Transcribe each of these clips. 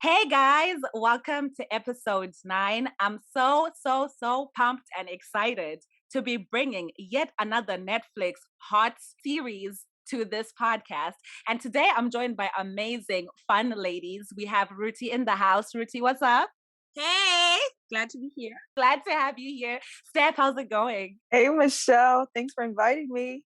Hey guys, welcome to episode 9. I'm so pumped and excited to be bringing yet another Netflix hot series to this podcast. And today I'm joined by amazing, fun ladies. We have Ruttie in the house. Ruttie, what's up? Hey, glad to be here. Glad to have you here. Steph, how's it going? Hey, Michelle. Thanks for inviting me.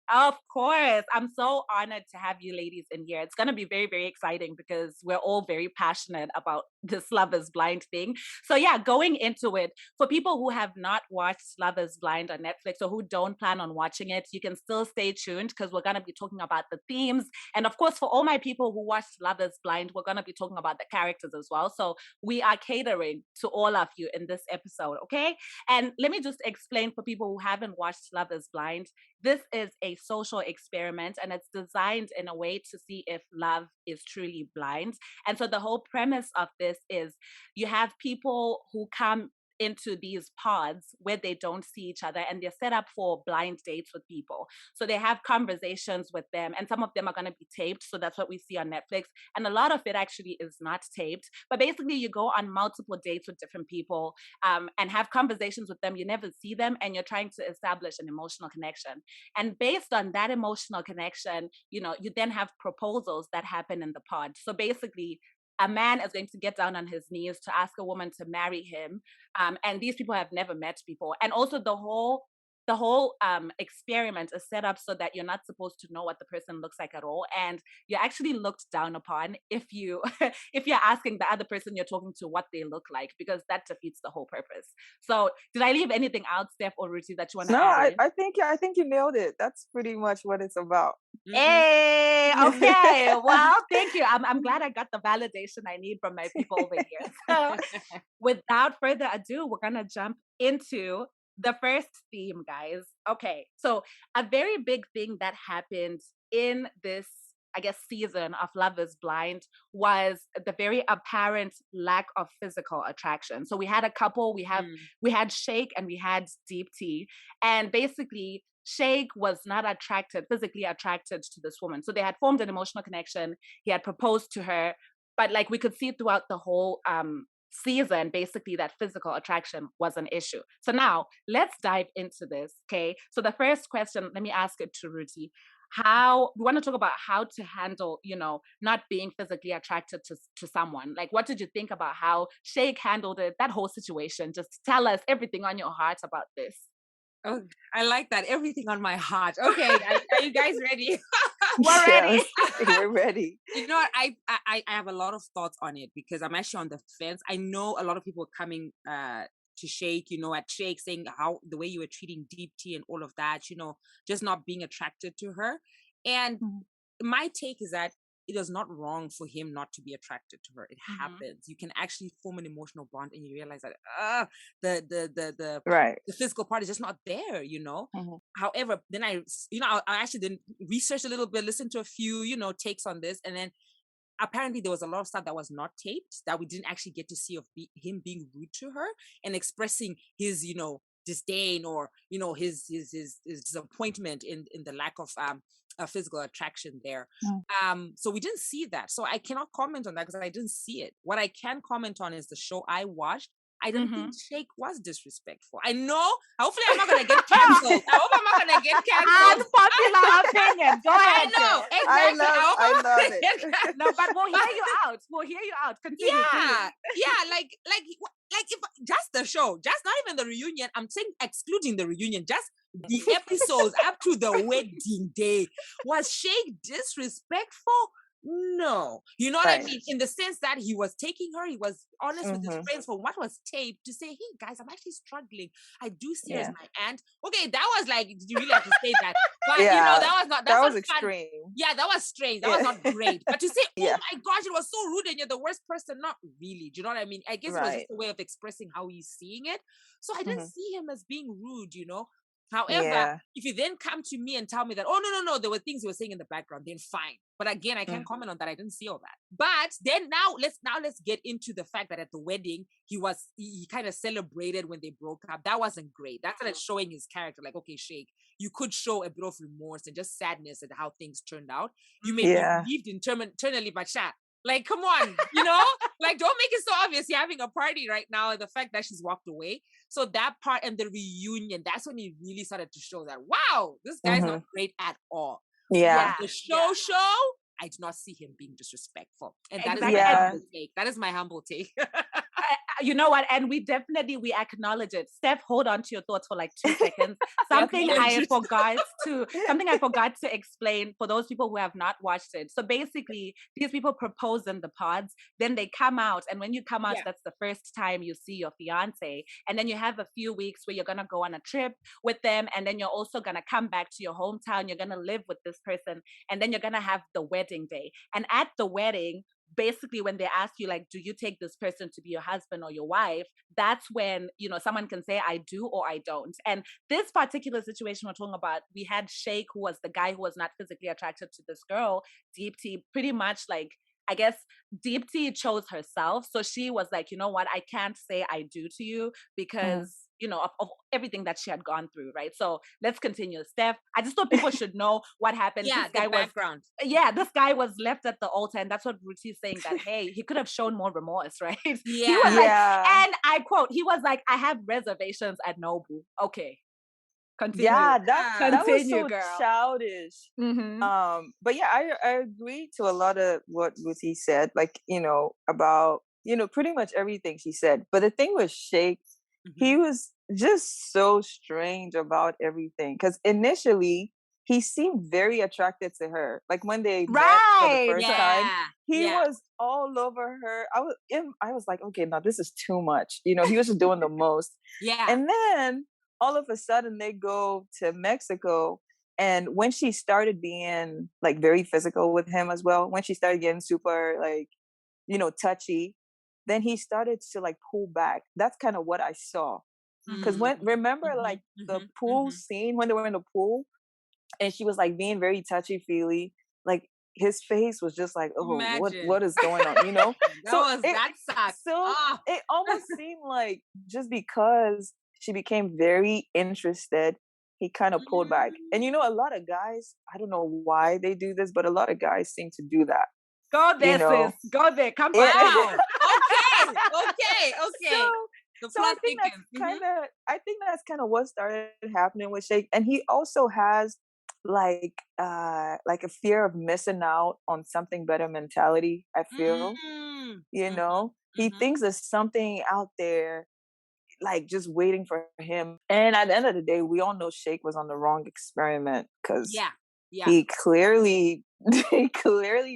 Of course. I'm so honored to have you ladies in here. It's going to be very, very exciting because we're all very passionate about this Love is Blind thing. So, yeah, going into it, for people who have not watched Love is Blind on Netflix or who don't plan on watching it, you can still stay tuned because we're going to be talking about the themes. And of course, for all my people who watched Love is Blind, we're going to be talking about the characters as well. So, we are catering to all of you in this episode, okay? And let me just explain for people who haven't watched Love is Blind. This is a social experiment and it's designed in a way to see if love is truly blind. And so the whole premise of this is you have people who come into these pods where they don't see each other and they're set up for blind dates with people. So they have conversations with them and some of them are going to be taped. So that's what we see on Netflix. And a lot of it actually is not taped. But basically you go on multiple dates with different people and have conversations with them. You never see them and you're trying to establish an emotional connection. And based on that emotional connection, you then have proposals that happen in the pod. So basically, a man is going to get down on his knees to ask a woman to marry him, and these people have never met before. And also, the whole experiment is set up so that you're not supposed to know what the person looks like at all, and you're actually looked down upon if you if you're asking the other person you're talking to what they look like, because that defeats the whole purpose. So, did I leave anything out, Steph or Ruthie, that you want to No, add in? I think you nailed it. That's pretty much what it's about. Mhm. Hey, okay. Well, thank you. I'm glad I got the validation I need from my people over here. So, without further ado, we're gonna jump into the first theme, guys. Okay, so a very big thing that happened in this, I guess, season of Love is Blind was the very apparent lack of physical attraction. So we had a couple. We had Shake and we had Deep T, and basically Shake was not physically attracted to this woman. So they had formed an emotional connection. He had proposed to her, but like we could see throughout the whole season, basically that physical attraction was an issue. So now let's dive into this. Okay. So the first question, let me ask it to Ruthie. How we want to talk about how to handle, not being physically attracted to someone. Like, what did you think about how Shake handled it, that whole situation? Just tell us everything on your heart about this. Oh, I like that. Everything on my heart. Okay, are you guys ready? We're ready. Yes, we're ready. You know what? I have a lot of thoughts on it because I'm actually on the fence. I know a lot of people are coming to Shake, at Shake, saying how the way you were treating Deep T and all of that, just not being attracted to her. And my take is that it is not wrong for him not to be attracted to her. It happens. You can actually form an emotional bond, and you realize that the Right. the physical part is just not there. Mhm. However, then I actually didn't research a little bit, listen to a few takes on this, and then apparently there was a lot of stuff that was not taped that we didn't actually get to see of him being rude to her and expressing his disdain or his disappointment in the lack of physical attraction there. So we didn't see that, so I cannot comment on that because I didn't see it. What I can comment on is the show I watched. I didn't think Shake was disrespectful. I know. Hopefully, I'm not gonna get canceled. I hope I'm not gonna get canceled. Unpopular opinion. Go I ahead. know Steph. exactly. hope I I'm not love gonna get it. canceled. No, but we'll hear you out. We'll hear you out. Continue. Yeah, Please. yeah, like if just the show, just not even the reunion. I'm saying excluding the reunion, just the episodes up to the wedding day. Was Shake disrespectful? No, you know what I Right. mean, in the sense that he was taking her, he was honest with his Mhm. friends from what was taped to say, hey guys, I'm actually struggling. I do see her as Yeah. my aunt. Okay, that was like, did you really have to say that? But Yeah. that was not, That that's was not fun. extreme. Yeah, that was strange. That was Yeah. not great. But to say, oh Yeah. my gosh, it was so rude and you're the worst person, not really. Do you know what I mean? I guess it was just Right. a way of expressing how he's seeing it. So I didn't Mhm. see him as being rude. However, Yeah. if you then come to me and tell me that, oh, no, there were things you were saying in the background, then fine. But again, I can't Mhm. comment on that. I didn't see all that. But then now let's get into the fact that at the wedding, he kind of celebrated when they broke up. That wasn't great. That's not showing his character. Like, okay, Shake, you could show a bit of remorse and just sadness at how things turned out. You may be Yeah. relieved internally, but Like, come on, like, don't make it so obvious. You're having a party right now, and the fact that she's walked away. So that part and the reunion, that's when he really started to show that, wow, this guy's not great at all. Yeah. The show, I do not see him being disrespectful. And that is my Exactly. humble take. That is my humble take. You know what? And we acknowledge it. Steph, hold on to your thoughts for like 2 seconds. Something I forgot to explain for those people who have not watched it. So basically, these people propose in the pods, then they come out, and when you come out, that's the first time you see your fiance, and then you have a few weeks where you're gonna go on a trip with them, and then you're also gonna come back to your hometown. You're gonna live with this person, and then you're gonna have the wedding day. And at the wedding, basically when they ask you, like, do you take this person to be your husband or your wife, that's when, someone can say I do or I don't. And this particular situation we're talking about, we had Sheikh, who was the guy who was not physically attracted to this girl. Deepti, pretty much, like, I guess Deepti chose herself. So she was like, you know what, I can't say I do to you because of everything that she had gone through, right? So let's continue. Steph, I just thought people should know what happened. Yeah, this guy background. This guy was left at the altar, and that's what Rutie's saying, that, hey, he could have shown more remorse, right? Yeah. He was like, and I quote, he was like, I have reservations at Nobu. Okay. Continue. Yeah, that was so girl. childish. But yeah, I agree to a lot of what Ruthie said, like, about, pretty much everything she said. But the thing with Sheikh, he was just so strange about everything. Because initially, he seemed very attracted to her. Like when they met for the first time, he was all over her. I was like, okay, now this is too much. He was just doing the most. Yeah. And then all of a sudden they go to Mexico, and when she started being like very physical with him as well, when she started getting super like, touchy, then he started to like pull back. That's kind of what I saw. Because remember like the pool scene when they were in the pool and she was like being very touchy-feely, like his face was just like, oh, what is going on, that sucks. So it almost seemed like just because she became very interested, he kind of pulled back. And a lot of guys, I don't know why they do this, but a lot of guys seem to do that. Go there, sis. Go there. Come on. Wow. Okay. So I think that's kind of what started happening with Sheikh. And he also has like a fear of missing out on something better mentality, I feel. He thinks there's something out there like just waiting for him. And at the end of the day, we all know Sheikh was on the wrong experiment, because he clearly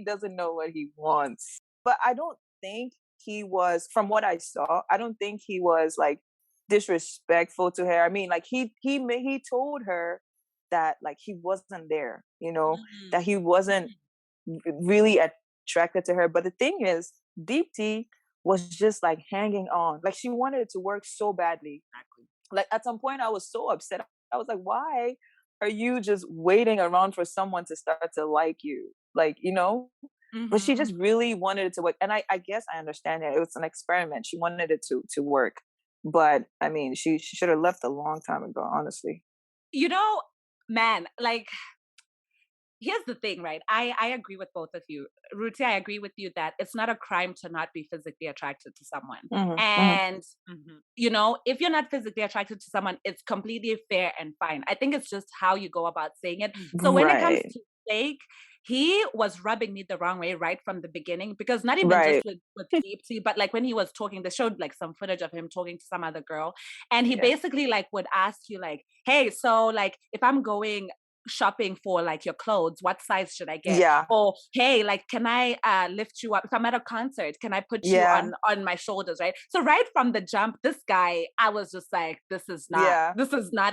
doesn't know what he wants. But I don't think he was, from what I saw, I don't think he was like disrespectful to her. I mean, like he told her that like he wasn't there, that he wasn't really attracted to her. But the thing is, Deepti was just like hanging on. Like she wanted it to work so badly. Exactly. Like at some point I was so upset. I was like, why are you just waiting around for someone to start to like you? Like, but she just really wanted it to work. And I guess I understand it. It was an experiment. She wanted it to work. But I mean, she should have left a long time ago, honestly. Man, like, here's the thing, right? I agree with both of you. Ruttie, I agree with you that it's not a crime to not be physically attracted to someone. And, if you're not physically attracted to someone, it's completely fair and fine. I think it's just how you go about saying it. So when it comes to Sheikh, he was rubbing me the wrong way right from the beginning, because not even just with Deepti, but like when he was talking, they showed like some footage of him talking to some other girl, and he basically like would ask you like, hey, so like if I'm going shopping for like your clothes, what size should I get? Or hey, like can I lift you up if I'm at a concert? Can I put you on my shoulders? Right. So right from the jump, this guy, I was just like, this is not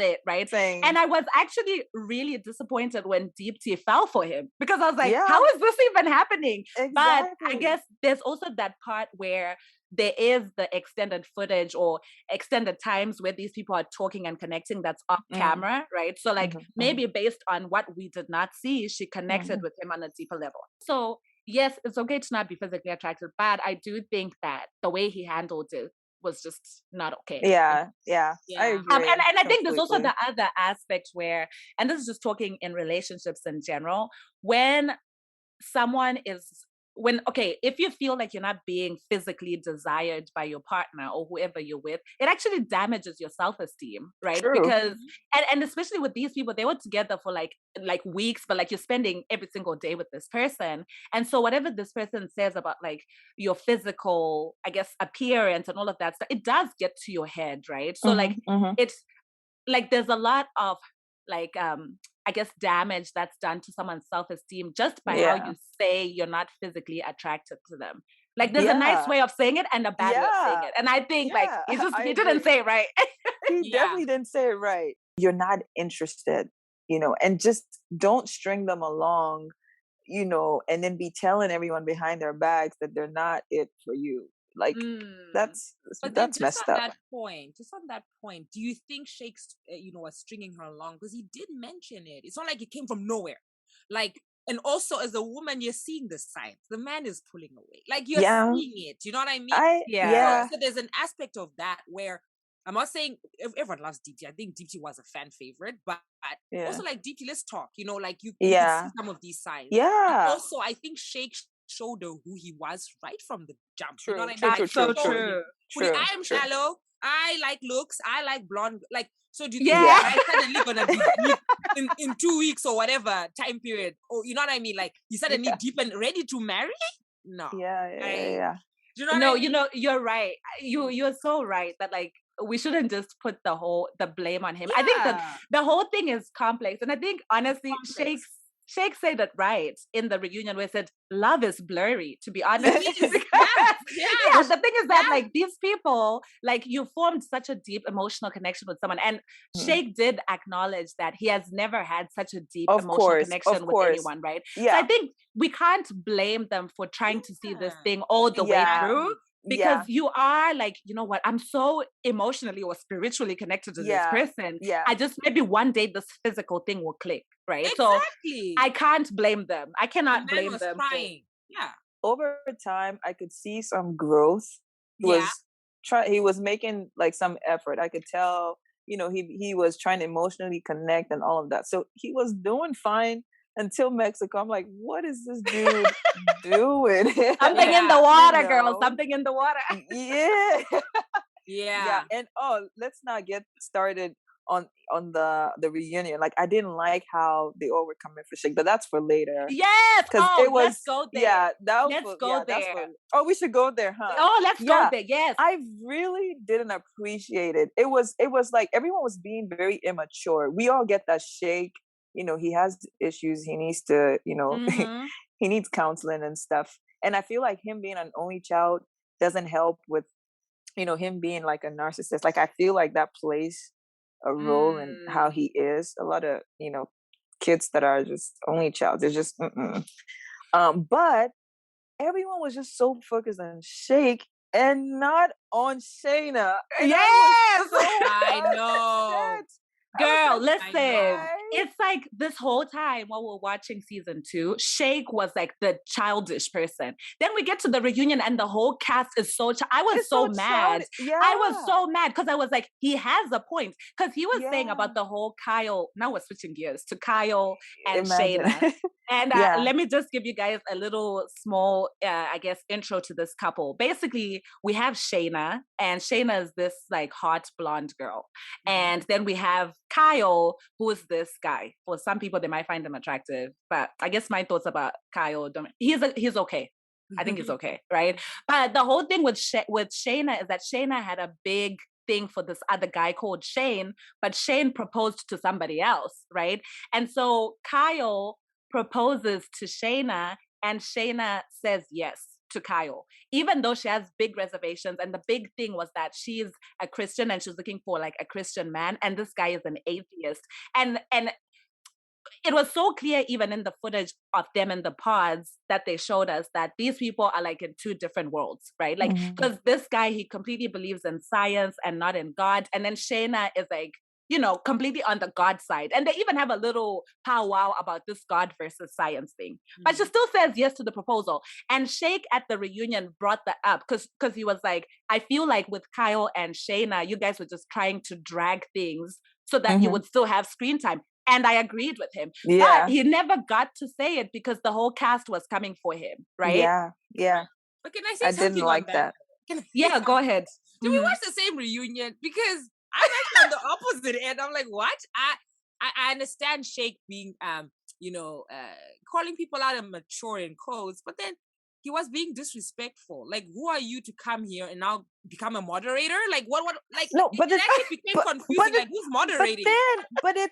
it, right? Same. And I was actually really disappointed when Deepti fell for him, because I was like, how is this even happening? Exactly. But I guess there's also that part where there is the extended footage or extended times where these people are talking and connecting that's off camera, right? So like maybe based on what we did not see, she connected with him on a deeper level. So yes, it's okay to not be physically attracted, but I do think that the way he handled it was just not okay. Yeah. I agree. And I think there's also the other aspect where, and this is just talking in relationships in general, when someone is if you feel like you're not being physically desired by your partner or whoever you're with, it actually damages your self-esteem, right? True. Because and especially with these people, they were together for like weeks, but like you're spending every single day with this person. And so whatever this person says about like your physical, I guess, appearance and all of that stuff, it does get to your head, right? So like it's like there's a lot of like I guess damage that's done to someone's self-esteem just by how you say you're not physically attracted to them. Like there's a nice way of saying it and a bad way of saying it. And I think like he didn't say it right. He definitely didn't say it right. You're not interested, you know, and just don't string them along, you know, and then be telling everyone behind their backs that they're not it for you. Like that's messed up. Just on that point, do you think Shakes, was stringing her along? Because he did mention it. It's not like it came from nowhere. Like, and also as a woman, you're seeing the signs. The man is pulling away. Like you're seeing it. You know what I mean? So there's an aspect of that where I'm not saying everyone loves Deepti. I think Deepti was a fan favorite, but also like Deepti, let's talk. You know, like you can see some of these signs. Yeah. And also, I think Shakes showed her who he was right from the jump. True, you know what I mean? True. I am shallow. I like looks. I like blonde. Like, so do you think I suddenly gonna be deep in 2 weeks or whatever time period? Or you know what I mean? Like, you suddenly deep and ready to marry? No. Yeah. Do you know what I mean? You know, you're right. You're so right that like we shouldn't just put the blame on him. I think that the whole thing is complex, and I think honestly, Shake said it right in the reunion where he said, love is blurry, to be honest. The thing is that like these people, like you formed such a deep emotional connection with someone. And Shake did acknowledge that he has never had such a deep emotional connection with anyone, right? Yeah. So I think we can't blame them for trying to see this thing all the way through. Because you are like, you know what, I'm so emotionally or spiritually connected to this person. I just, maybe one day this physical thing will click, right? Exactly. So I can't blame them. I cannot blame them. Over time, I could see some growth. He was making like some effort. I could tell, you know, he was trying to emotionally connect and all of that. So he was doing fine until Mexico. I'm like, what is this dude doing? Something in the water, girl. Something in the water. Yeah. And let's not get started on the reunion. Like, I didn't like how they all were coming for Shake, but that's for later. Yes. Because it was. Let's go there. Yeah, let's go there. We should go there, huh? Oh, let's go there. Yes. I really didn't appreciate it. It was like everyone was being very immature. We all get that Shake, you know, he has issues. He needs to, you know, he needs counseling and stuff. And I feel like him being an only child doesn't help with, you know, him being like a narcissist. Like, I feel like that plays a role in how he is. A lot of, you know, kids that are just only child, they're just, but everyone was just so focused on Shake and not on Shayna. And I know. Girl, listen, it's like this whole time while we're watching season 2, Shake was like the childish person. Then we get to the reunion and the whole cast is I was so mad. I was so mad because I was like, he has a point. Because he was saying about the whole Kyle, now we're switching gears to Kyle and Shayna. And let me just give you guys a little small, I guess, intro to this couple. Basically, we have Shayna, and Shayna is this like hot blonde girl. And then we have Kyle, who is this guy. For some people, they might find him attractive, but I guess my thoughts about Kyle, he's okay. I think he's okay, right? But the whole thing with Shayna is that Shayna had a big thing for this other guy called Shane, but Shane proposed to somebody else, right? And so Kyle proposes to Shayna, and Shayna says yes to Kyle, even though she has big reservations. And the big thing was that she's a Christian and she's looking for like a Christian man, and this guy is an atheist. And it was so clear even in the footage of them in the pods that they showed us that these people are like in two different worlds, right? Like, because this guy, he completely believes in science and not in God. And then Shayna is like, you know, completely on the God side. And they even have a little powwow about this God versus science thing. But she still says yes to the proposal. And Shake at the reunion brought that up because he was like, I feel like with Kyle and Shayna, you guys were just trying to drag things so that you would still have screen time. And I agreed with him. Yeah. But he never got to say it because the whole cast was coming for him, right? Yeah. Yeah. But can I say I something didn't on like that? that. Yeah, go ahead. Did we watch the same reunion? Because I'm actually on the opposite end. I'm like, what? I understand Sheikh being calling people out and mature in codes, but then he was being disrespectful. Like, who are you to come here and now become a moderator? Like, what? Like, No, but it actually became confusing. Like, who's moderating? But then,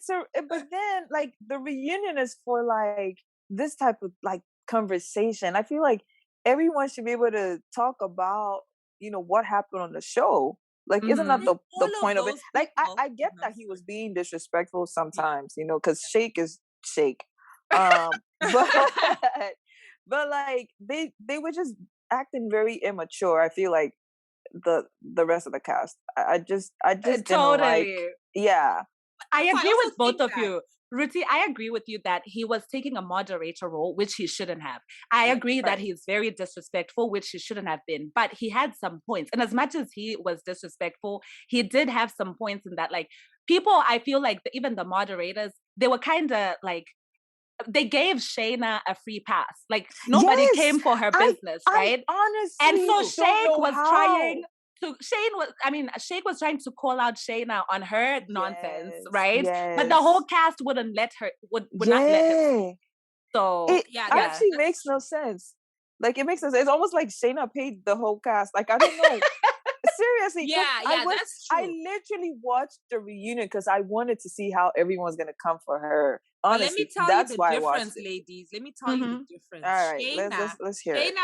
like, the reunion is for like this type of like conversation. I feel like everyone should be able to talk about, what happened on the show. Like, isn't that the point of it? Like, I get that he was being disrespectful sometimes, because Sheikh is Sheikh. But like they were just acting very immature. I feel like the rest of the cast. I just didn't like. Yeah. I agree with both of you. Ruttie, I agree with you that he was taking a moderator role, which he shouldn't have. I agree that he's very disrespectful, which he shouldn't have been. But he had some points. And as much as he was disrespectful, he did have some points in that, like, people, I feel like even the moderators, they were kind of like, they gave Shayna a free pass. Like, nobody came for her business, right? Honestly, and so Sheikh was trying to, Sheikh was trying to call out Shayna on her nonsense, right? Yes. But the whole cast wouldn't let her, would not let him. So it actually makes no sense. Like, it makes sense. It's almost like Shayna paid the whole cast. Like, I don't know. Seriously, that's true. I literally watched the reunion because I wanted to see how everyone's gonna come for her. Honestly, let me tell that's you why the difference, I watched ladies. Let me tell you the difference. All right, let's hear it.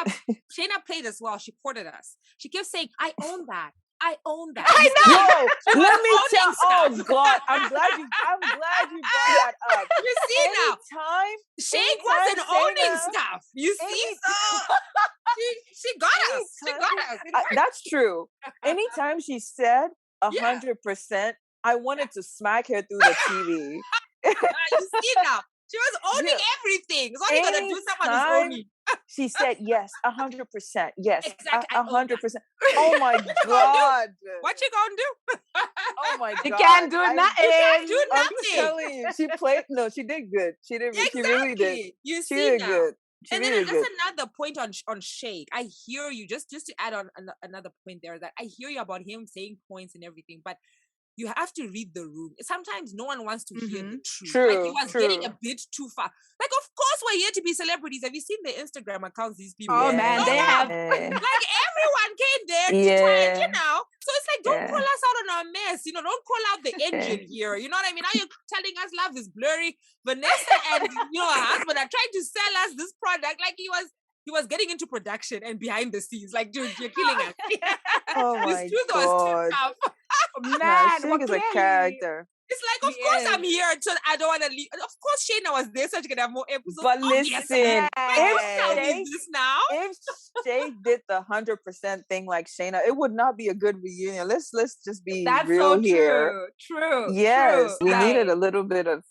Shayna played as well. She quoted us. She kept saying, "I own that. I own that." I know. Yo, let me tell. Oh God, I'm glad you brought that up. You see now, Sheikh wasn't owning stuff. You see, so she got us. She got us. That's true. Anytime she said 100%, I wanted to smack her through the TV. You see now, she was owning everything. So you're gonna do someone who's owning. She said yes, 100%. Yes, exactly, 100%. Oh my God! What you gonna do? Oh my God! You can't do nothing. You can't do I'm nothing. telling you, she played. No, she did good. She did. Exactly. She really did. You she see did now. Good. She and really then that's good. another point on Sheikh. I hear you. Just to add on another point there, that I hear you about him saying points and everything, but you have to read the room. Sometimes no one wants to hear the truth. True, like, he was getting a bit too far. Like, of course we're here to be celebrities. Have you seen the Instagram accounts these people? Oh man, they have. Like, everyone came there to try and, So it's like, don't call us out on our mess. Don't call out the engine here. You know what I mean? Now you're telling us love is blurry. Vanessa and her husband are trying to sell us this product. Like, he was getting into production and behind the scenes. Like, dude, you're killing us. Oh my This truth God. was too tough. Man, Sheikh is a character. It's like, of course I'm here until I don't want to leave. Of course Shayna was there so she could have more episodes. But listen, if Sheikh did the 100% thing like Shayna, it would not be a good reunion. Let's just be That's real so here. True. Yes, true. we needed a little bit of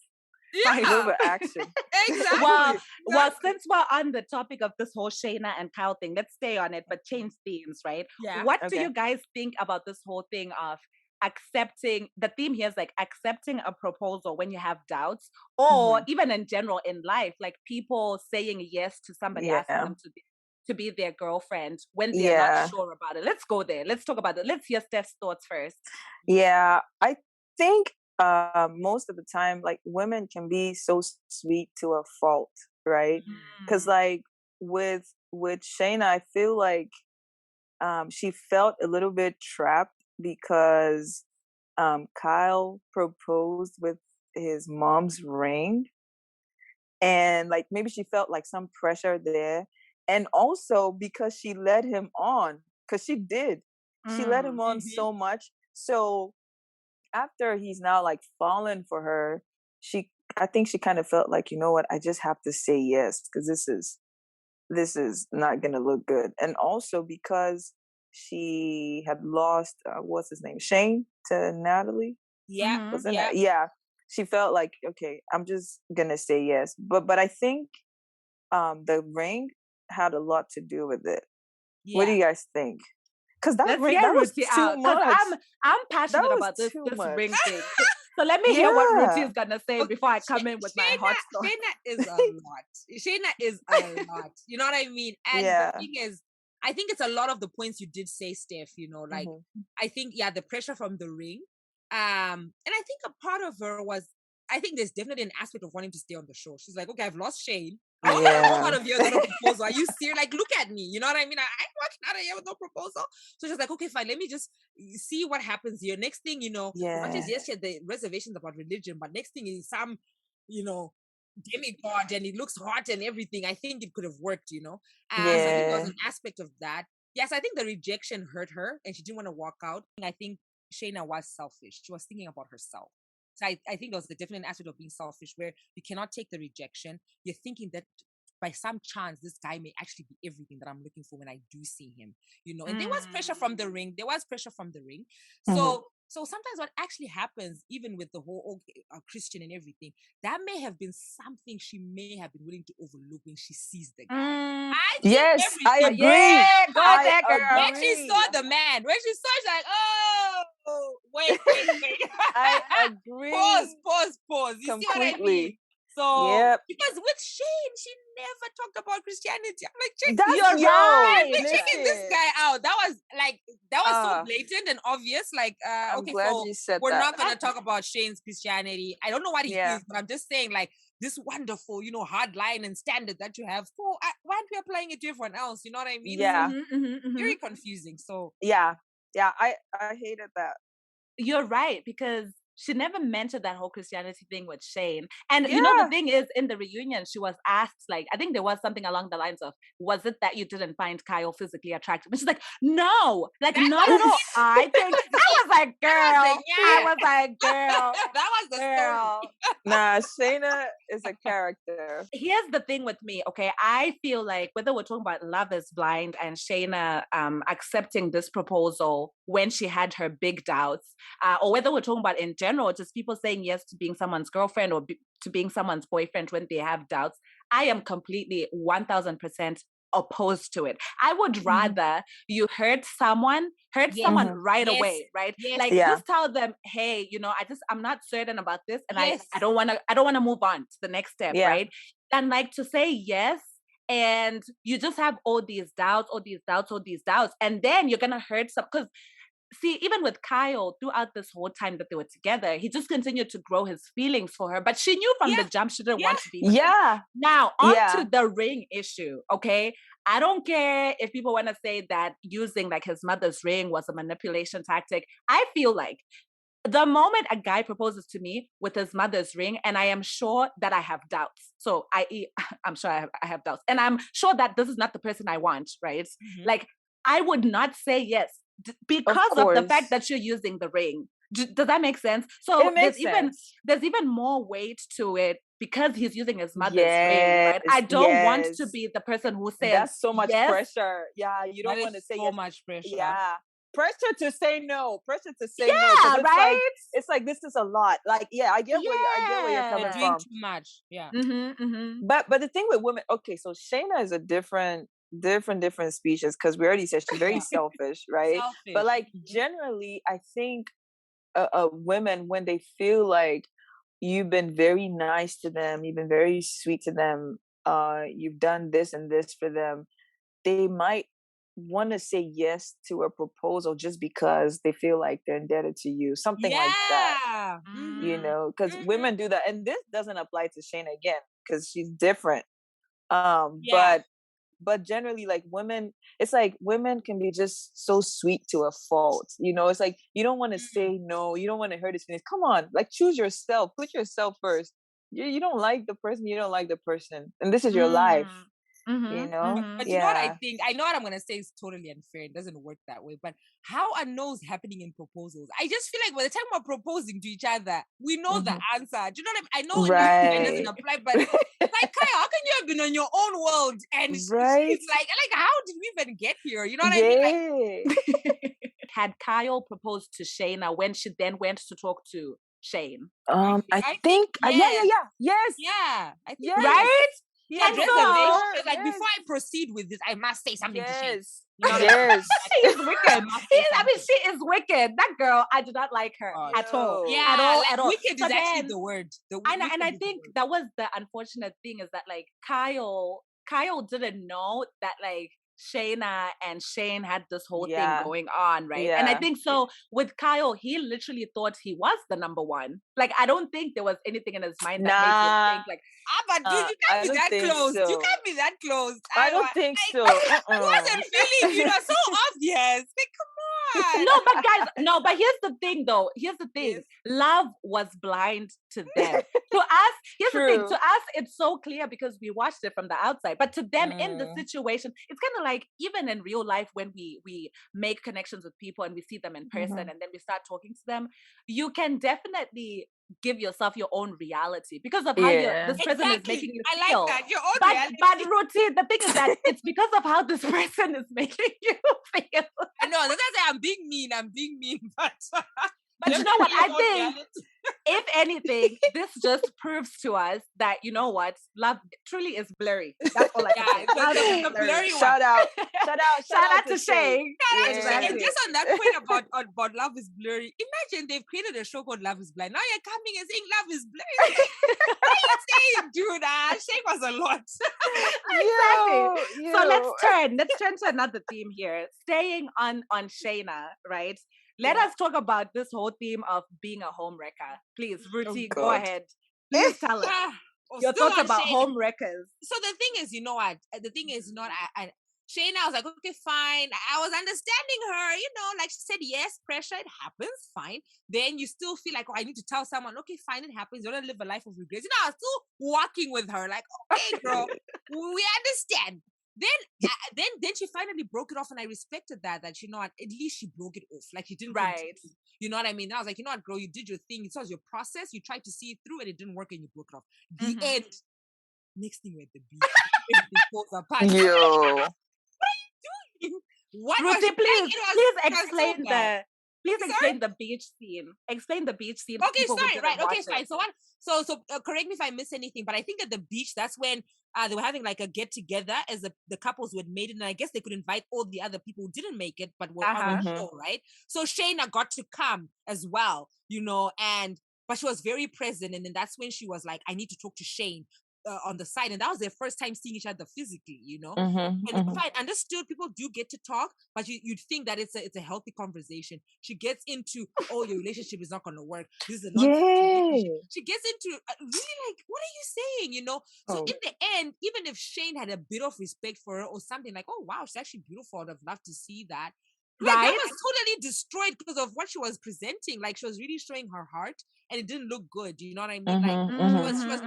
a little bit of action. Exactly. Well, since we're on the topic of this whole Shayna and Kyle thing, let's stay on it, but change themes, right? Yeah. What do you guys think about this whole thing of accepting? The theme here is like accepting a proposal when you have doubts, or even in general in life, like people saying yes to somebody asking them to be their girlfriend when they're not sure about it. Let's go there. Let's talk about it. Let's hear Steph's thoughts first. Yeah, I think most of the time, like, women can be so sweet to a fault, right? Because like with Shayna, I feel like she felt a little bit trapped because Kyle proposed with his mom's ring, and like maybe she felt like some pressure there, and also because she led him on, because she led him on so much. So after he's now like fallen for her, I think she kind of felt like, you know what, I just have to say yes, because this is not gonna look good. And also because she had lost what's his name, Shane, to Natalie. Yeah, she felt like, okay, I'm just gonna say yes. But I think the ring had a lot to do with it. What do you guys think? Because that was too much. I'm passionate about this ring thing. So let me hear what Ruttie is gonna say before I come in with my hot stuff. Shayna is a lot. Shayna is a lot. You know what I mean? And the thing is, I think it's a lot of the points you did say, Steph, you know, like, I think, the pressure from the ring. And I think a part of her was, I think there's definitely an aspect of wanting to stay on the show. She's like, okay, I've lost Shane. I want to move out of here without a proposal. Are you serious? Like, look at me. You know what I mean? I'm walking out of here with no proposal. So she's like, okay, fine. Let me just see what happens here. Next thing, you know, not just yes, she had the reservations about religion, but next thing is some, you know, demigod and it looks hot and everything. I think it could have worked, you know. So I think there was an aspect of that. Yes, I think the rejection hurt her and she didn't want to walk out. I think Shayna was selfish. She was thinking about herself. So I think there was a definite aspect of being selfish where you cannot take the rejection. You're thinking that by some chance, this guy may actually be everything that I'm looking for when I do see him, you know. And there was pressure from the ring. So sometimes what actually happens, even with the whole Christian and everything, that may have been something she may have been willing to overlook when she sees the guy. I agree. Yeah, go there, girl. When she saw the man, she's like, oh, wait. I agree. Pause. You see what I mean? So, because with Shane, she never talked about Christianity. I'm like, you're right. We're checking this guy out. That was so blatant and obvious. Like, I'm glad you said we're that. not going to talk about Shane's Christianity. I don't know what he is, but I'm just saying, like, this wonderful, you know, hard line and standard that you have. So, why aren't we applying it to everyone else? You know what I mean? Yeah. Very confusing. So, I hated that. You're right, because she never mentioned that whole Christianity thing with Shane. And you know, the thing is, in the reunion, she was asked, like, I think there was something along the lines of, was it that you didn't find Kyle physically attractive? And she's like, no, like, not at all. I think, I was like, girl. That was the story. Nah, Shayna is a character. Here's the thing with me, okay? I feel like whether we're talking about Love is Blind and Shayna accepting this proposal when she had her big doubts, or whether we're talking about in general, just people saying yes to being someone's girlfriend or to being someone's boyfriend when they have doubts, I am completely 1000% opposed to it. I would rather you hurt someone right away, right? Like just tell them, hey, you know, I'm not certain about this, and I don't want to move on to the next step, right? And like to say yes, and you just have all these doubts, and then you're gonna hurt some, because see, even with Kyle, throughout this whole time that they were together, he just continued to grow his feelings for her. But she knew from the jump she didn't want to be with him. Now, on to the ring issue, okay? I don't care if people want to say that using like his mother's ring was a manipulation tactic. I feel like the moment a guy proposes to me with his mother's ring, and I am sure that I have doubts. So I'm sure I have doubts. And I'm sure that this is not the person I want, right? Like, I would not say yes because of the fact that you're using the ring. Does that make sense? So there's even more weight to it because he's using his mother's ring, right? I don't want to be the person who says that's so much pressure. Yeah, you don't want to say so much pressure. Yeah. Pressure to say no. No. Right? It's like this is a lot. Like, I get where you're coming from. Too much. Yeah. But the thing with women, okay, so Shayna is a different species, because we already said she's very selfish, right? But like generally, I think women, when they feel like you've been very nice to them, you've been very sweet to them, you've done this and this for them, they might want to say yes to a proposal just because they feel like they're indebted to you, something like that. You know, because women do that, and this doesn't apply to Shayna again because she's different. But generally, like women, it's like women can be just so sweet to a fault. You know, it's like you don't want to say no, you don't want to hurt his feelings. Come on, like choose yourself, put yourself first. You don't like the person, and this is your life. You know, but you know what I think? I know what I'm gonna say is totally unfair. It doesn't work that way. But how are no's happening in proposals? I just feel like by the time we're proposing to each other, we know the answer. Do you know what I mean? I know it doesn't apply, but like, Kyle, how can you have been on your own world and she's like, how did we even get here? You know what I mean? Like, had Kyle proposed to Shayna when she then went to talk to Shane? I think, yes. I think right? Yeah, reservations. Like before I proceed with this, I must say something to Shane. You know yes. She is wicked. She is wicked. That girl, I do not like her at all. Yeah, at all, like, at all. Wicked is actually the word. And I think that was the unfortunate thing is that like Kyle didn't know that like Shayna and Shane had this whole thing going on, right? And I think so with Kyle, he literally thought he was the number one. Like, I don't think there was anything in his mind that made him think like, but dude, you can't be that close. So. You can't be that close. I don't think so. It wasn't feeling, so obvious. Like, come on. No, but guys, but here's the thing though. Here's the thing. Yes. Love was blind to them. To us, here's the thing. To us, it's so clear because we watched it from the outside. But to them in the situation, it's kind of like even in real life when we make connections with people and we see them in person and then we start talking to them, you can definitely give yourself your own reality because of how this person is making you feel. I like that. Your own reality. But Ruttie, the thing is that it's because of how this person is making you feel. I know. That's why I'm being mean. But you know what? I think, if anything, this just proves to us that, you know what? Love truly is blurry. That's all I can say. The blurry one. Shout out to Shane. And just on that point about Love is Blurry, imagine they've created a show called Love is Blind. Now you're coming and saying Love is Blurry. What are you saying, dude? Shane was a lot. Exactly. So let's turn to another theme here. Staying on Shayna, right? Let us talk about this whole theme of being a home wrecker. Please, Ruttie, go ahead. Please tell us your thoughts about home wreckers. So the thing is, you know what? The thing is, Shayna, I was like, okay, fine. I was understanding her, like she said, yes, pressure, it happens, fine. Then you still feel like, I need to tell someone, okay, fine, it happens. You don't live a life of regrets. I was still walking with her, like, okay, girl, we understand. Then she finally broke it off, and I respected that at least she broke it off. Like she didn't continue. You know what I mean? I was like, you know what, girl, you did your thing. It was your process. You tried to see it through, and it didn't work, and you broke it off. The end. Next thing we're at the beach. Everything falls apart. Yo. What are you doing? What Ruttie, please explain Please explain the beach scene. Explain the beach scene. Okay, sorry, right. Okay, fine. So correct me if I miss anything, but I think at the beach, that's when they were having like a get together as the couples who had made it, and I guess they could invite all the other people who didn't make it but were on the show, right? So Shayna got to come as well, but she was very present, and then that's when she was like, I need to talk to Shane. On the side, and that was their first time seeing each other physically, and if I understood, people do get to talk, but you'd think that it's a healthy conversation. She gets into, your relationship is not going to work, this is a relationship. She gets into really like, what are you saying, so in the end, even if Shane had a bit of respect for her or something like, oh wow, she's actually beautiful, I'd have loved to see that. Right? That was totally destroyed because of what she was presenting. Like she was really showing her heart, and it didn't look good. Do you know what I mean?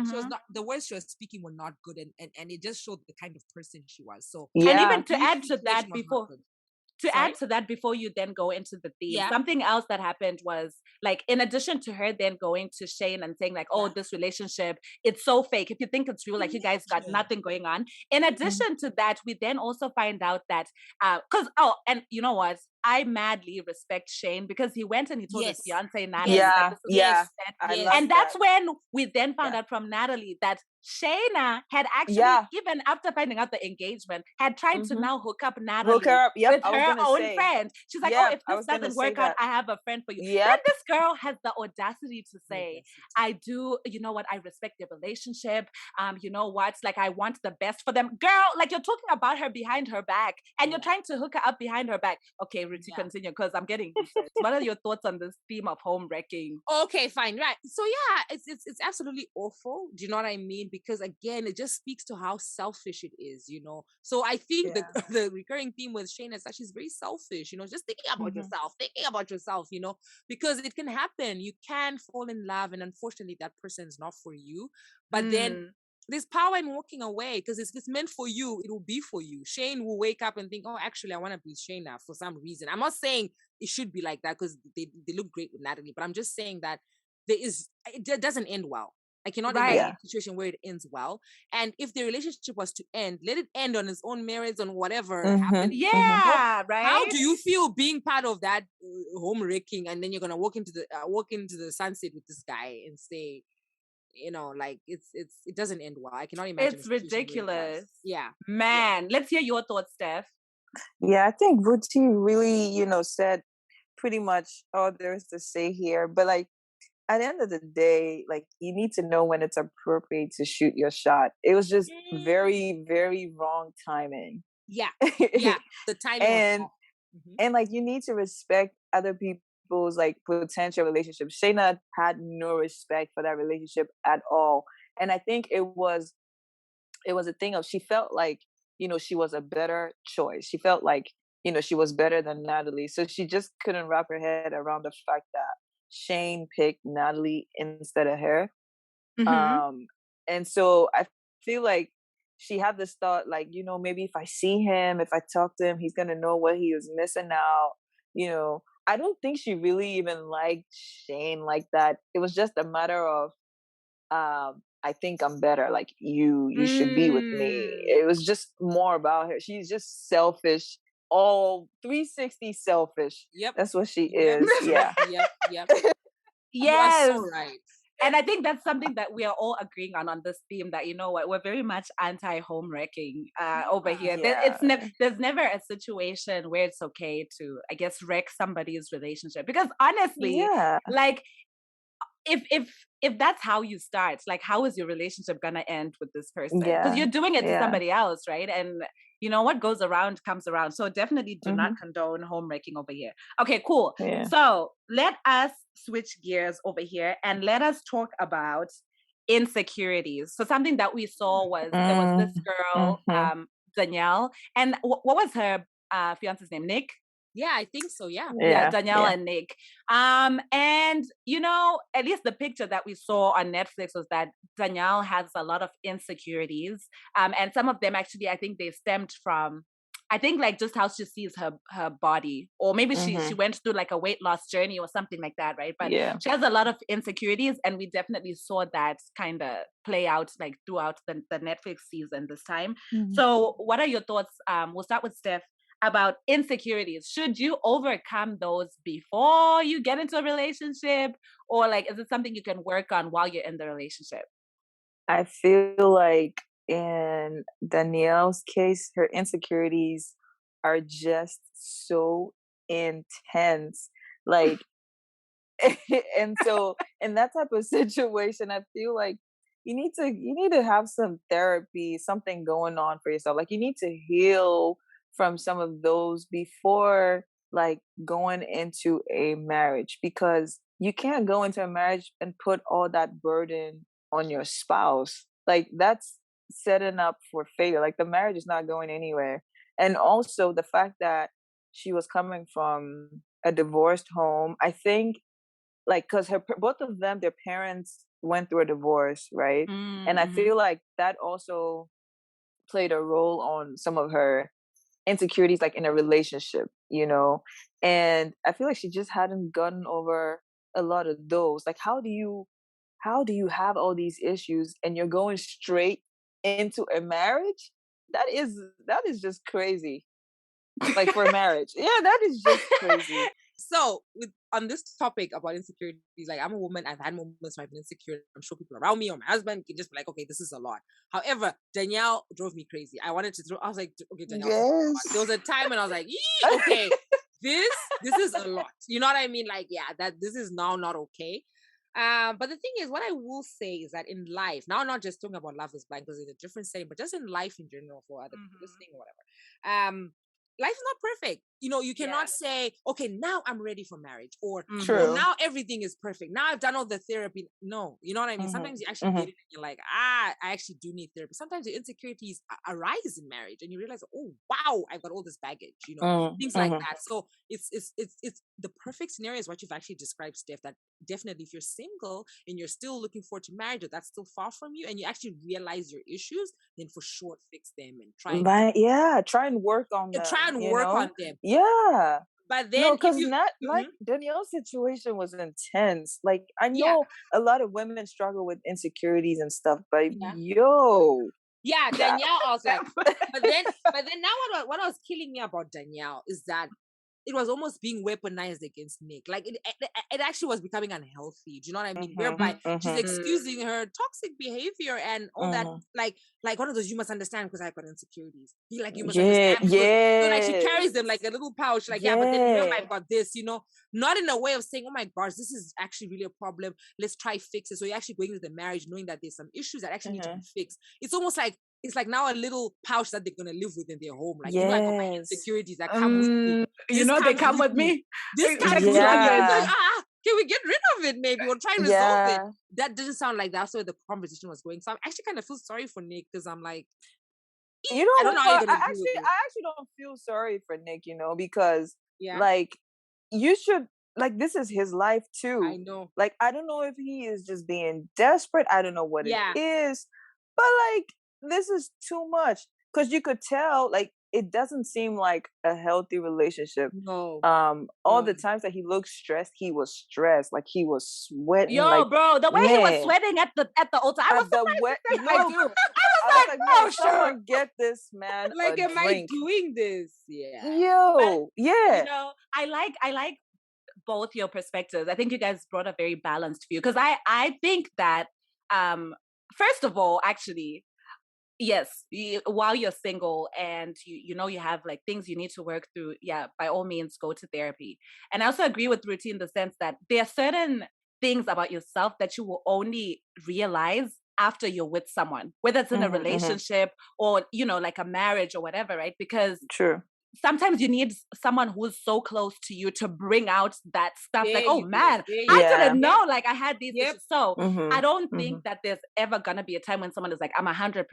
She was not, the words she was speaking were not good, and it just showed the kind of person she was. So and even to add to that before you then go into the theme, something else that happened was like, in addition to her then going to Shane and saying like, this relationship, it's so fake. If you think it's real, like you guys got nothing going on. In addition to that, we then also find out that, and you know what? I madly respect Shane because he went and he told his fiance Natalie. And that's when we then found out from Natalie that Shayna had actually, even after finding out the engagement, had tried to now hook up Natalie with her own friend. She's like, if this doesn't work out, I have a friend for you. Then this girl has the audacity to say, I do, you know what, I respect their relationship. You know what, like I want the best for them. Girl, like you're talking about her behind her back and you're trying to hook her up behind her back. Okay, Ruttie, continue because I'm getting research. What are your thoughts on this theme of home wrecking? Okay, fine, right. So it's absolutely awful. Do you know what I mean? Because again, it just speaks to how selfish it is, So I think the recurring theme with Shane is that she's very selfish, just thinking about yourself, because it can happen. You can fall in love, and unfortunately, that person is not for you. But then there's power in walking away because if it's meant for you, it will be for you. Shane will wake up and think, oh, actually, I want to be Shane now for some reason. I'm not saying it should be like that because they look great with Natalie, but I'm just saying that it doesn't end well. Like you're not in a situation where it ends well. And if the relationship was to end, let it end on its own merits, on whatever happened. Right? How do you feel being part of that home wrecking, and then you're gonna walk into the sunset with this guy and say, like it doesn't end well. I cannot imagine. It's ridiculous. Yeah. Man, let's hear your thoughts, Steph. Yeah, I think Ruttie really, said pretty much all there is to say here. But like at the end of the day, like you need to know when it's appropriate to shoot your shot. It was just very, very wrong timing. Yeah. The timing and was and like you need to respect other people's like potential relationships. Shayna had no respect for that relationship at all. And I think it was a thing of she felt like, she was a better choice. She felt like, she was better than Natalie. So she just couldn't wrap her head around the fact that Shane picked Natalie instead of her. And so I feel like she had this thought, like, maybe if I see him, if I talk to him, he's gonna know what he was missing out. I don't think she really even liked Shane like that. It was just a matter of, I think I'm better. Like you should be with me. It was just more about her. She's just selfish, all 360 selfish. Yep, that's what she is. Yeah. Yep. Yes, you are so right. And I think that's something that we are all agreeing on this theme, that, we're very much anti-home wrecking over here. Yeah. There's never a situation where it's okay to, I guess, wreck somebody's relationship. Because honestly, like, if that's how you start, like, how is your relationship gonna end with this person? Because you're doing it to somebody else, right? And what goes around comes around. So definitely do not condone home wrecking over here. Okay, cool. Yeah. So let us switch gears over here and let us talk about insecurities. So something that we saw was there was this girl, Danielle, and what was her fiance's name? Nick? Yeah, I think so. Yeah, Danielle and Nick. And at least the picture that we saw on Netflix was that Danielle has a lot of insecurities. And some of them actually, I think they stemmed from, like just how she sees her body, or maybe she went through like a weight loss journey or something like that, right? But she has a lot of insecurities, and we definitely saw that kind of play out like throughout the Netflix season this time. So what are your thoughts? We'll start with Steph. About insecurities. Should you overcome those before you get into a relationship, or like is it something you can work on while you're in the relationship? I feel like in Danielle's case, her insecurities are just so intense. Like, and so in that type of situation, I feel like you need to have some therapy, something going on for yourself. Like you need to heal from some of those before like going into a marriage, because you can't go into a marriage and put all that burden on your spouse. Like that's setting up for failure. Like the marriage is not going anywhere. And also the fact that she was coming from a divorced home, I think, like, because both of them, their parents went through a divorce, right? And I feel like that also played a role on some of her insecurities, like in a relationship, and I feel like she just hadn't gotten over a lot of those. Like how do you have all these issues and you're going straight into a marriage? That is just crazy. Like for marriage, that is just crazy. So on this topic about insecurities, like I'm a woman, I've had moments where I've been insecure. I'm sure people around me or my husband can just be like, okay, this is a lot. However, Danielle drove me crazy. I was like, okay, Danielle, there was a time when I was like, okay, this is a lot. You know what I mean? Like, that this is now not okay. But the thing is, what I will say is that in life, now not just talking about Love is Blind because it's a different setting, but just in life in general for other people listening or whatever. Life is not perfect. You cannot say, okay, now I'm ready for marriage, or now everything is perfect. Now I've done all the therapy. No, you know what I mean? Sometimes you actually get it and you're like, I actually do need therapy. Sometimes your insecurities arise in marriage and you realize, oh, wow, I've got all this baggage, things like that. So it's the perfect scenario is what you've actually described, Steph, that definitely if you're single and you're still looking forward to marriage, or that's still far from you, and you actually realize your issues, then for sure fix them and try and work on them. Try and work on them. Yeah. But then, no, because not like Danielle's situation was intense. Like I know a lot of women struggle with insecurities and stuff, but Danielle also. But then now what was killing me about Danielle is that it was almost being weaponized against Nick. Like it actually was becoming unhealthy. Do you know what I mean? Whereby she's excusing her toxic behavior and all that, like one of those, you must understand because I got insecurities. Like you must understand because so like she carries them like a little pouch, like but then remember I've got this, not in a way of saying, oh my gosh, this is actually really a problem. Let's try fix it. So you're actually going into the marriage knowing that there's some issues that actually need to be fixed. It's almost like it's like now a little pouch that they're gonna live with in their home. Like, I got my insecurities that come with me. They come with me. This comes with me. Like, can we get rid of it maybe? Or try and resolve it? That didn't sound like that's where the conversation was going. So I actually kind of feel sorry for Nick because I'm like, I don't know how you're gonna I actually don't feel sorry for Nick, because like you should, like, this is his life too. I know. Like, I don't know if he is just being desperate. I don't know what it is, but like, this is too much because you could tell, like, it doesn't seem like a healthy relationship. No. All the times that he looked stressed, he was stressed. Like, he was sweating. Yo, like, bro, the way he was sweating at the altar, I was surprised. I was like, oh, someone get this man. Like, am drink. I doing this? Yeah. Yo, yeah. I like both your perspectives. I think you guys brought a very balanced view because I think that first of all, actually, yes, while you're single and you have like things you need to work through, by all means go to therapy. And I also agree with Ruttie in the sense that there are certain things about yourself that you will only realize after you're with someone, whether it's in a relationship or like a marriage or whatever, right? Because sometimes you need someone who's so close to you to bring out that stuff. Like, oh man, I didn't know, like, I had these issues. So I don't think that there's ever gonna be a time when someone is like, I'm 100%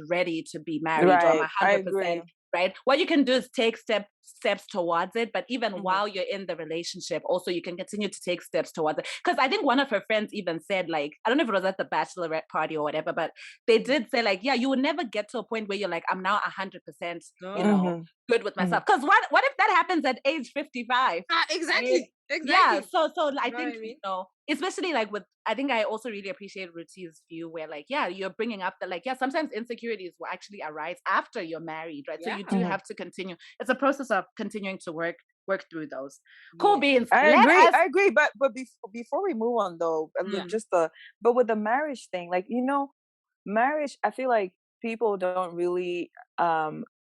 ready to be married, or I'm 100%, right? What you can do is take steps towards it, but even while you're in the relationship, also you can continue to take steps towards it. Because I think one of her friends even said, like, I don't know if it was at the bachelorette party or whatever, but they did say, like, you will never get to a point where you're like, I'm now 100% good with myself. Because what if that happens at age 55? Exactly. Yeah, so I think, especially like with, I think I also really appreciate Ruttie's view where, like, you're bringing up that, like, sometimes insecurities will actually arise after you're married, right? So you do have to continue. It's a process of continuing to work through those. Cool beans. I agree. But before we move on though, but with the marriage thing, like, marriage, I feel like people don't really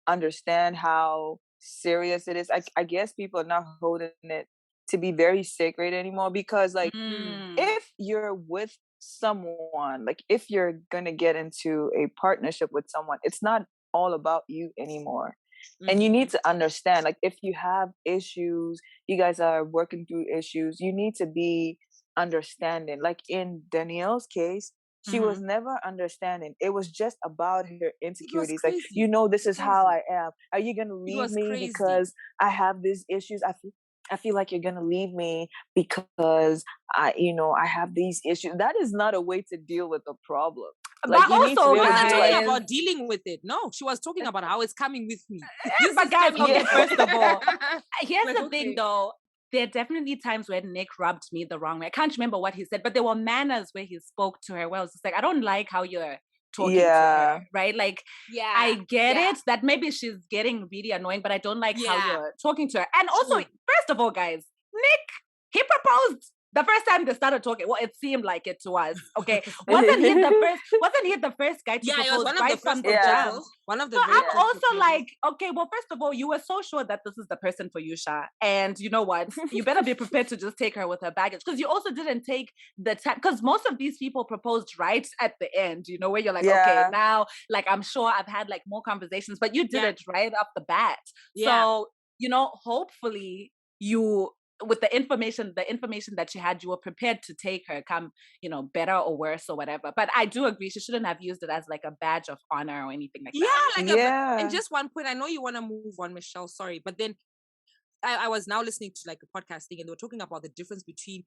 understand how serious it is. I guess people are not holding it to be very sacred anymore because, like, if you're with someone, like, if you're gonna get into a partnership with someone, it's not all about you anymore. And you need to understand, like, if you have issues, you guys are working through issues, you need to be understanding. Like in Danielle's case, she was never understanding. It was just about her insecurities. Like, this is how I am. Are you going to leave me because I have these issues? I feel like you're going to leave me because I have these issues. That is not a way to deal with a problem. Like, but also, she wasn't talking about dealing with it. No, she was talking about how it's coming with me. But guys, first of all, here's the thing though. There are definitely times where Nick rubbed me the wrong way. I can't remember what he said, but there were manners where he spoke to her where I was just like, I don't like how you're talking to her, right? Like, I get it that maybe she's getting really annoying, but I don't like how you're talking to her. And also, first of all, guys, Nick, he proposed the first time they started talking. Well, it seemed like it to us. Okay, wasn't he the first guy to propose? It was one right of the first proposals. One of the. So I'm also like, okay, well, first of all, you were so sure that this is the person for you, Sha, and you know what? You better be prepared to just take her with her baggage, because you also didn't take the time. Because most of these people proposed right at the end, where you're like, okay, now, like, I'm sure I've had like more conversations, but you did it right off the bat. So hopefully you, with the information that you had, you were prepared to take her, come, better or worse or whatever. But I do agree, she shouldn't have used it as like a badge of honor or anything like that. And just one point, I know you want to move on, Michelle, sorry, but then I was now listening to like a podcast thing, and they were talking about the difference between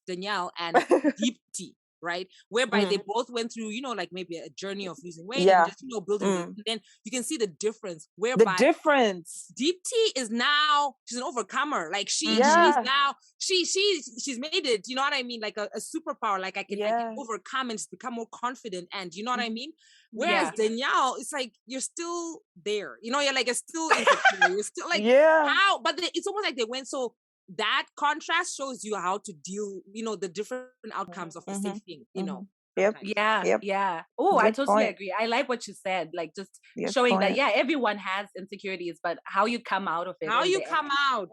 Danielle and Deepti. right? Whereby they both went through, like maybe a journey of losing weight and just, building this. And then you can see the difference whereby Deep T is now, she's an overcomer. Like she's now, she's made it, you know what I mean? Like a superpower, like I can overcome and just become more confident. And you know what I mean? Whereas Danielle, it's like, you're still there, you're like, you're still insecure. You're still like, how? But it's almost like they went, so that contrast shows you how to deal, the different outcomes of the same thing, Yep. Yeah. Oh, I totally agree. I like what you said. Like just showing that, everyone has insecurities, but how you come out of it. How you come out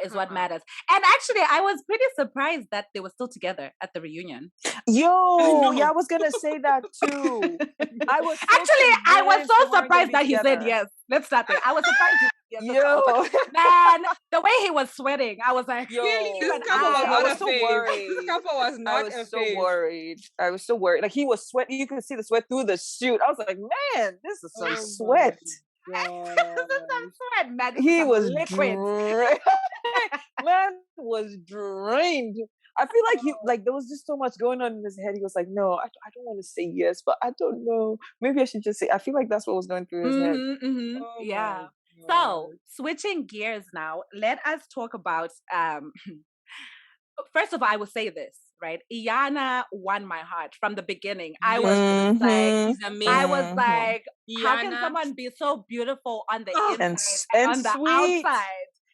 is what matters. And actually, I was pretty surprised that they were still together at the reunion. I was gonna say that too. I was so surprised that he said yes. Let's start there. I was surprised. Man, the way he was sweating, I was like, I was so worried. This couple was not a phase. I was so worried. Like he was sweating. You could see the sweat through the suit. I was like, man, this is some sweat. This is some sweat, man. He was liquid. Man was drained. I feel like there was just so much going on in his head. He was like, no, I don't want to say yes, but I don't know. Maybe I should just say. I feel like that's what was going through his head. Yeah. So switching gears now, let us talk about, first of all, I will say this, right? Iyanna won my heart from the beginning. I was like, how can someone be so beautiful on the inside and on the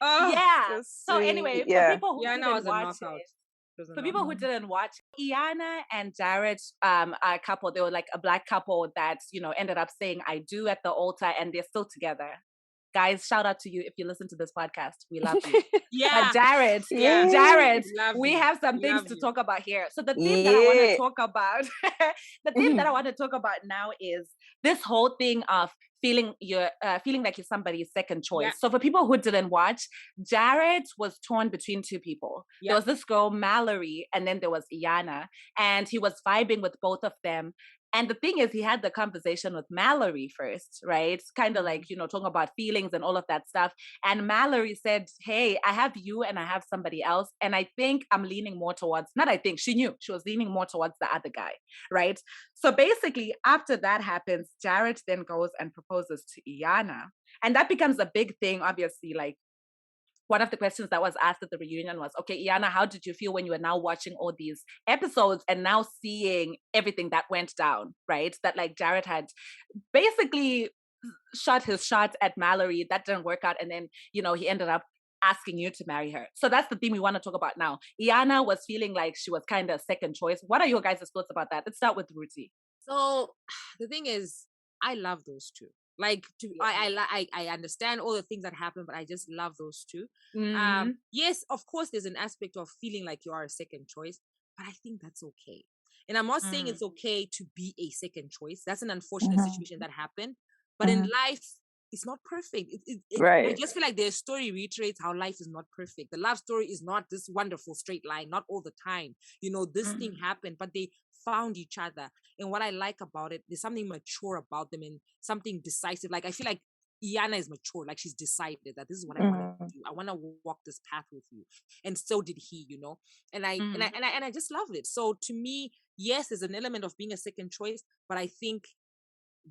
outside? So anyway, for people who didn't watch it, for people who didn't watch, Iyanna and Jared, a couple, they were like a Black couple that, ended up saying I do at the altar, and they're still together. Guys, shout out to you if you listen to this podcast. We love you. But Jared, we have some things to talk about here. So the thing that I want to talk about, that I want to talk about now is this whole thing of feeling like you're somebody's second choice. So for people who didn't watch, Jared was torn between two people. There was this girl, Mallory, and then there was Iyanna, and he was vibing with both of them. And the thing is, he had the conversation with Mallory first, right? Kind of like, talking about feelings and all of that stuff. And Mallory said, hey, I have you and I have somebody else. And I think I'm leaning more towards, not I think, she knew she was leaning more towards the other guy, right? So basically, after that happens, Jared then goes and proposes to Iyanna. And that becomes a big thing, obviously, like, one of the questions that was asked at the reunion was, okay, Iyanna, how did you feel when you were now watching all these episodes and now seeing everything that went down, right? That like Jared had basically shot his shot at Mallory. That didn't work out. And then, he ended up asking you to marry her. So that's the theme we want to talk about now. Iyanna was feeling like she was kind of second choice. What are your guys' thoughts about that? Let's start with Ruttie. So the thing is, I love those two. Like, I understand all the things that happen, but I just love those two. Yes, of course, there's an aspect of feeling like you are a second choice, but I think that's okay. And I'm not saying it's okay to be a second choice. That's an unfortunate situation that happened. But in life, it's not perfect. Right. I just feel like their story reiterates how life is not perfect. The love story is not this wonderful straight line, not all the time. This thing happened, but they found each other. And what I like about it, there's something mature about them and something decisive. Like, I feel like Iyanna is mature. Like, she's decided that this is what I want to do. I want to walk this path with you. And so did he, and I just loved it. So to me, yes, there's an element of being a second choice, but I think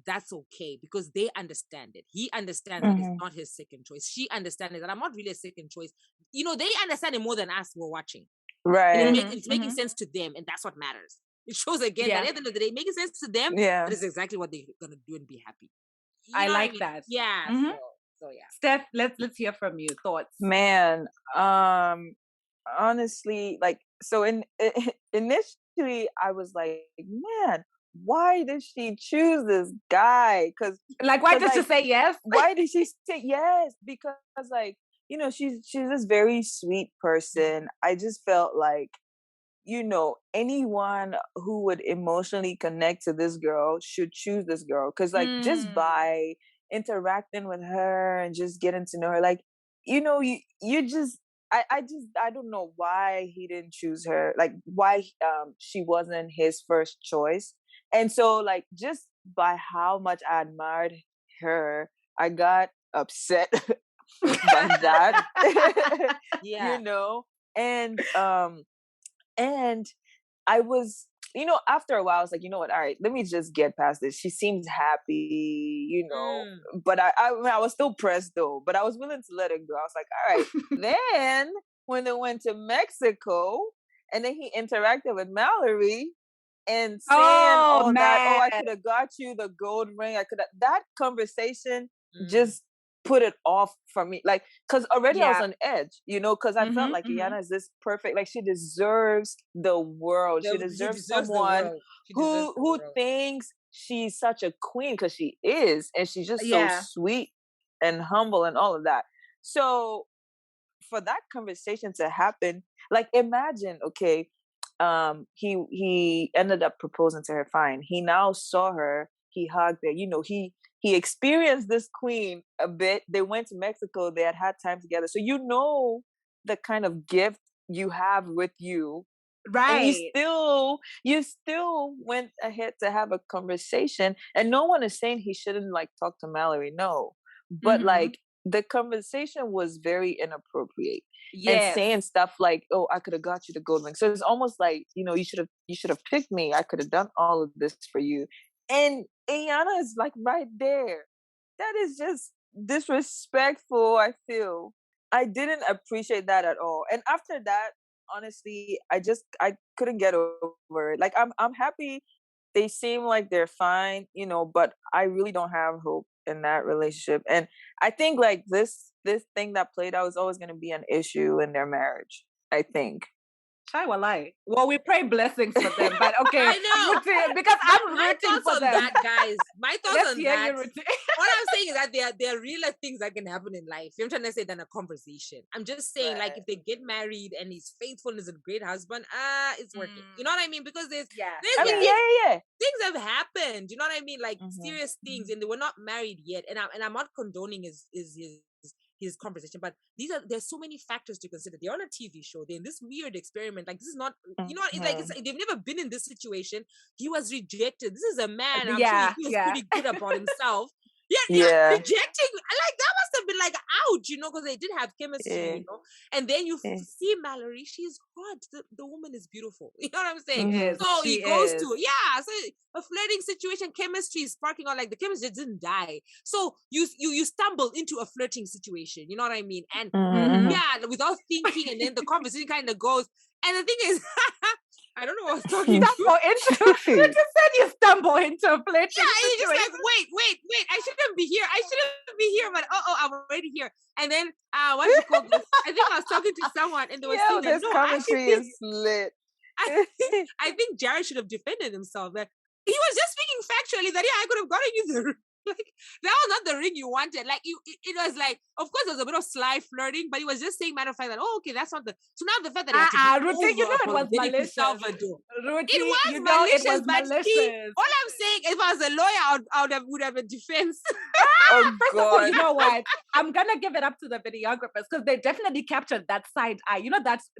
that's okay because they understand it. He understands that it's not his second choice. She understands that I'm not really a second choice. They understand it more than us who are watching. Right. And it's making sense to them, and that's what matters. It shows again that at the end of the day, making sense to them, that is exactly what they're gonna do and be happy. I like that. Yeah. So yeah. Steph, let's hear from you. Thoughts? Man, honestly, like, so initially I was like, man, why did she choose this guy? Because why did she say yes? Why did she say yes? Because like, she's this very sweet person. I just felt like, anyone who would emotionally connect to this girl should choose this girl. Because like just by interacting with her and just getting to know her, like, you just I don't know why he didn't choose her, like why she wasn't his first choice. And so like just by how much I admired her, I got upset by that. And I was after a while, I was like, you know what? All right, let me just get past this. She seems happy, but I was still pressed though, but I was willing to let it go. I was like, all right. Then when they went to Mexico and then he interacted with Mallory and saying all that, I could have got you the gold ring. That conversation just put it off for me. Like, cause already I was on edge, cause I felt like Iyanna is this perfect, like she deserves the world. She deserves someone who thinks she's such a queen, cause she is, and she's just so sweet and humble and all of that. So for that conversation to happen, like imagine, okay, he ended up proposing to her. Fine. He now saw her. He hugged her. He experienced this queen a bit. They went to Mexico. They had time together. So the kind of gift you have with you, right? And you still went ahead to have a conversation. And no one is saying he shouldn't like talk to Mallory. No, but like the conversation was very inappropriate. And saying stuff like, "Oh, I could have got you the gold ring." So it's almost like, you should have picked me. I could have done all of this for you. And Iyanna is like right there. That is just disrespectful. I feel I didn't appreciate that at all. And after that, honestly, I couldn't get over it. Like I'm happy they seem like they're fine, but I really don't have hope in that relationship. And I think like this thing that played out is always going to be an issue in their marriage, I think. Well, we pray blessings for them, but okay. I know, because I'm rooting for them. That, guys. My thoughts on that. What I'm saying is that there are realer things that can happen in life. I'm trying to say than a conversation. I'm just saying, like, if they get married and he's faithful and is a great husband, it's working. You know what I mean? Because things have happened. You know what I mean? Like serious things, and they were not married yet. And I'm not condoning his conversation, but there's so many factors to consider. They're on a TV show. They're in this weird experiment. Like, this is not, it's they've never been in this situation. He was rejected. This is a man. I'm sure he feels pretty good about himself. Rejecting, like that must have been like ouch, because they did have chemistry, And then you see Mallory, she's hot. The woman is beautiful. You know what I'm saying? So he goes to so a flirting situation, chemistry is sparking on, like the chemistry didn't die. So you stumble into a flirting situation. You know what I mean? And without thinking, and then the conversation kind of goes. And the thing is, I don't know what I was talking about. You just said you stumble into a flirting situation. You're just like, wait, I shouldn't be here. But I'm already here. And then what do you call this? I think I was talking to someone and they were saying this chemistry is lit. I think Jared should have defended himself. That he was just speaking factually that I could have gotten you the like that was not the ring you wanted. Like it was like, of course, there was a bit of sly flirting, but he was just saying matter of fact that okay, that's not the. So now the fact that Ruttie, it was malicious. It was malicious. All I'm saying, if I was a lawyer, I would have a defense. Oh God! You know what? I'm gonna give it up to the videographers because they definitely captured that side eye.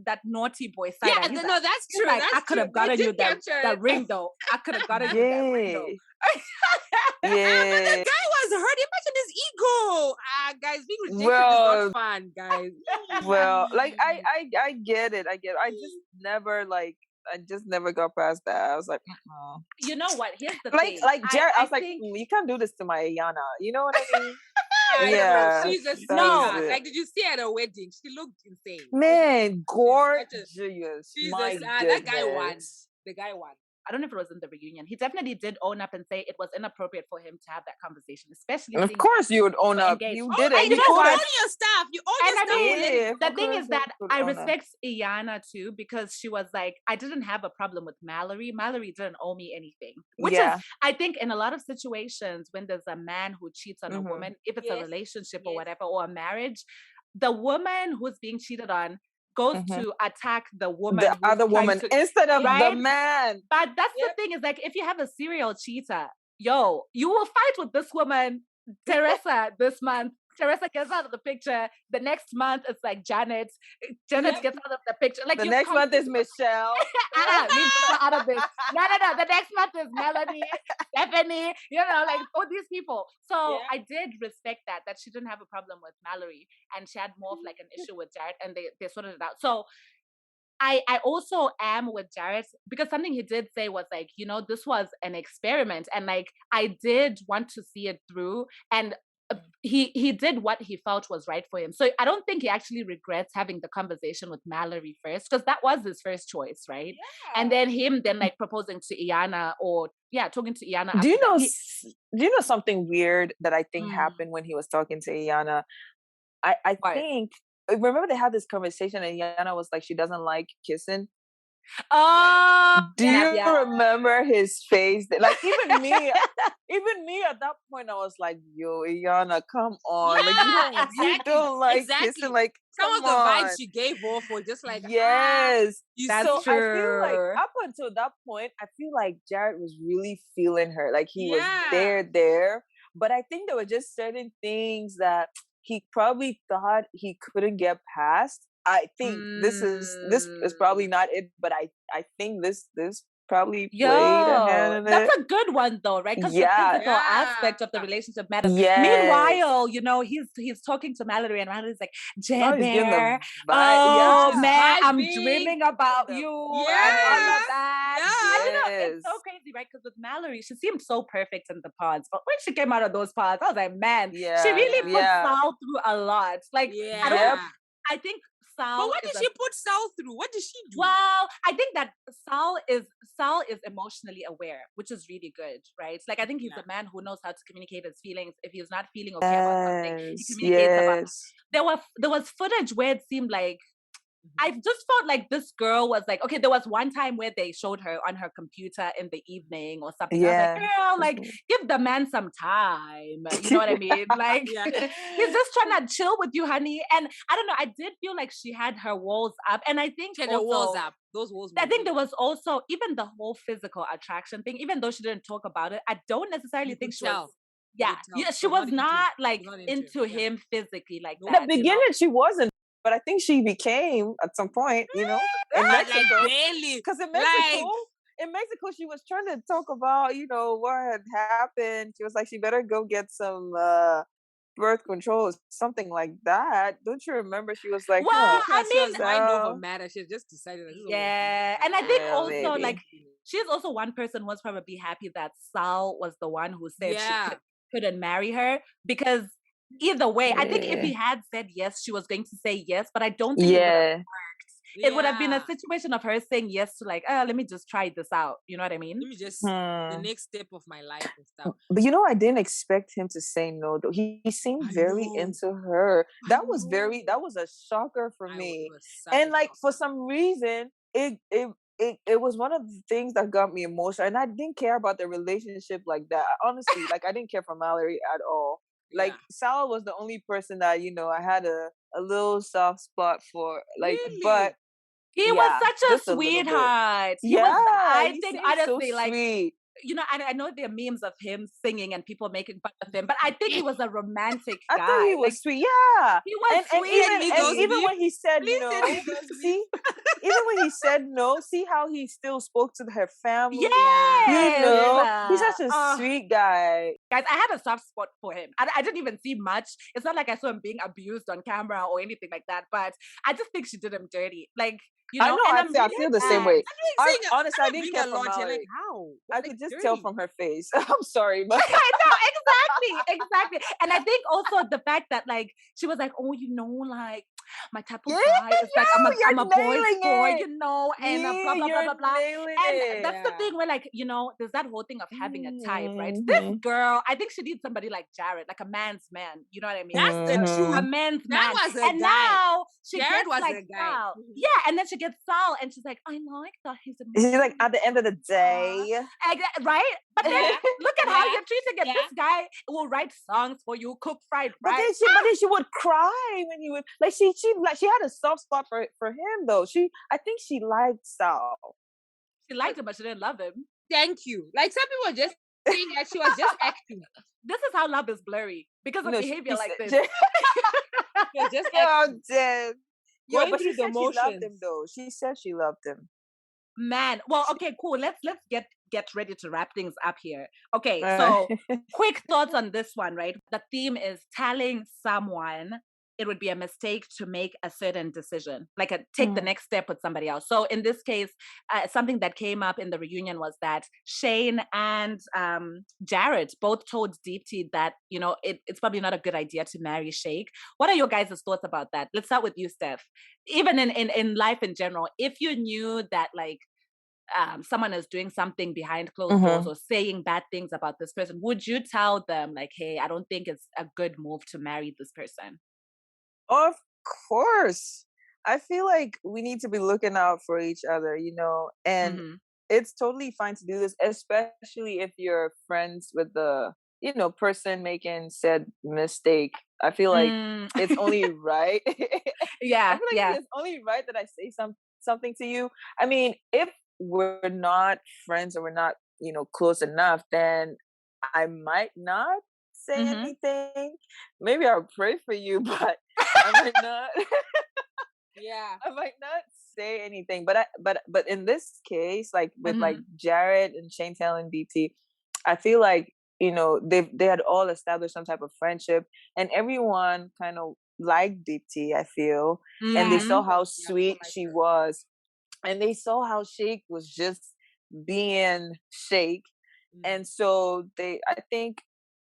That naughty boy side eye. Yeah, no, that's true. Like, I could have gotten you that ring though. I could have gotten you that ring though. But the guy was hurt. Imagine his ego. Guys, being rejected is not fun, guys. Well, like I get it. I just never got past that. I was like, you know what? Here's the thing. Like Jared, I was like, you can't do this to my Iyanna. You know what I mean? She's a sweetheart. Like, did you see her at a wedding? She looked insane. Man, gorgeous. My that guy won. The guy won. I don't know if it was in the reunion. He definitely did own up and say it was inappropriate for him to have that conversation, especially. Of course, you would own up. You did it. You own your stuff. You own your stuff. The thing is that I respect Iyanna too, because she was like, I didn't have a problem with Mallory. Mallory didn't owe me anything. Which is, I think, in a lot of situations when there's a man who cheats on a woman, if it's a relationship or whatever, or a marriage, the woman who's being cheated on goes to attack the woman, the other woman, instead of the man. But that's the thing, is like, if you have a serial cheater, you will fight with this woman, Teresa, this month. Teresa gets out of the picture. The next month, it's like Janet. Janet gets out of the picture. Like, the next month is Michelle. Leave her out of this. No. The next month is Melanie, Stephanie. Like all these people. So I did respect that she didn't have a problem with Mallory, and she had more of like an issue with Jared, and they sorted it out. So I also am with Jared because something he did say was like, this was an experiment, and like I did want to see it through, and he did what he felt was right for him. So I don't think he actually regrets having the conversation with Mallory first, because that was his first choice, right? Yeah. And then him like proposing to Iyanna, or talking to Iyanna. Do you know something weird that I think happened when he was talking to Iyanna? I think, remember they had this conversation and Iyanna was like, she doesn't like kissing. Do you remember his face? Like even me at that point, I was like, "Yo, Iyanna, come on! Like you don't like kissing. Like some of the vibes she gave off were just like, yes, that's true. I feel like up until that point, I feel like Jared was really feeling her. Like he was there. But I think there were just certain things that he probably thought he couldn't get past. I think this is probably not it, but I think this probably played a hand in it. That's a good one though, right? Because the physical aspect of the relationship matters. Meanwhile, he's talking to Mallory, and Mallory's like, Jeber, man, I'm dreaming about you and all of that. It's so crazy, right? Because with Mallory, she seemed so perfect in the pods, but when she came out of those pods, I was like, man, she really put Sal through a lot. Like, I think Sal. But what did she put Sal through? What did she do? Well, I think that Sal is emotionally aware, which is really good, right? Like I think he's a man who knows how to communicate his feelings. If he's not feeling okay about something, he communicates about it. There was footage where it seemed like I just felt like this girl was like, okay, there was one time where they showed her on her computer in the evening or something. I was like, girl, like, give the man some time. You know what I mean? Like, he's just trying to chill with you, honey. And I don't know, I did feel like she had her walls up. And I think she had her walls up. Those walls. I think there was also, even the whole physical attraction thing, even though she didn't talk about it, I don't necessarily think she was. Yeah, she was not like into him physically like that. In the beginning, she wasn't. But I think she became at some point, in Mexico. Because in Mexico, she was trying to talk about, what had happened. She was like, she better go get some birth control or something like that. Don't you remember? She was like, well, I mean, mind over matter. She just decided. And I think also like she's also one person who was probably happy that Sal was the one who said she couldn't marry her, because either way, I think if he had said yes, she was going to say yes, but I don't think it would have worked. It would have been a situation of her saying yes to like, let me just try this out. You know what I mean? Let me just the next step of my life and stuff. But I didn't expect him to say no though. He seemed very into her. That was a shocker for me. And like for some reason, it was one of the things that got me emotional. And I didn't care about the relationship like that. Honestly, like I didn't care for Mallory at all. Like Sal was the only person that I had a little soft spot for. Like, but he was such a sweetheart. I think honestly, so like sweet. I know there are memes of him singing and people making fun of him, but I think he was a romantic guy. I think he was sweet. Yeah, he was sweet. And even when he said no, even when he said no, see how he still spoke to her family. Yeah, he's such a sweet guy. Guys, I had a soft spot for him. I didn't even see much. It's not like I saw him being abused on camera or anything like that, but I just think she did him dirty. Like, I know. I feel the same way. Honestly, I didn't care a lot. Like, how? I could just tell from her face. I'm sorry, but I know exactly. And I think also the fact that like she was like, oh, like my type of guy is like I'm a boy's boy, and blah blah blah blah blah. And that's the thing where like there's that whole thing of having a type, right? This girl, I think she needs somebody like Jared, like a man's man. You know what I mean? That's the truth. A man's man. Was a and guy. Now she Jared gets was like a guy. Sal. Yeah, and then she gets Sal, and she's like, I like that he's a man. She's like, at the end of the day, right? But then look at how you're treating it. This guy will write songs for you, cook fried rice. But then she would cry when he would like she had a soft spot for him though. I think she liked Sal. She liked him, but she didn't love him. Thank you. Like some people were just saying that she was just acting. This is how love is blurry because of behavior like this. You're just acting. Yeah, but she said she loved him though. She said she loved him. Man, well, okay, cool. Let's get ready to wrap things up here. Okay, so quick thoughts on this one, right? The theme is telling someone it would be a mistake to make a certain decision, like take the next step with somebody else. So in this case, something that came up in the reunion was that Shane and Jared both told Deep T that, you know, it's probably not a good idea to marry Sheikh. What are your guys' thoughts about that? Let's start with you, Steph. Even in life in general, if you knew that like someone is doing something behind closed doors or saying bad things about this person, would you tell them like, hey, I don't think it's a good move to marry this person? Of course. I feel like we need to be looking out for each other, you know, and it's totally fine to do this, especially if you're friends with the, you know, person making said mistake. I feel like it's only right. Yeah. I feel like it's only right that I say something to you. I mean, if we're not friends or we're not, you know, close enough, then I might not say anything. Maybe I'll pray for you, but I might not. I might not say anything. But in this case, like with like Jared and Shane Taylor and DT, I feel like, you know, they had all established some type of friendship, and everyone kind of liked DT, I feel, and they saw how sweet she was, and they saw how Sheikh was just being Sheikh, and so I think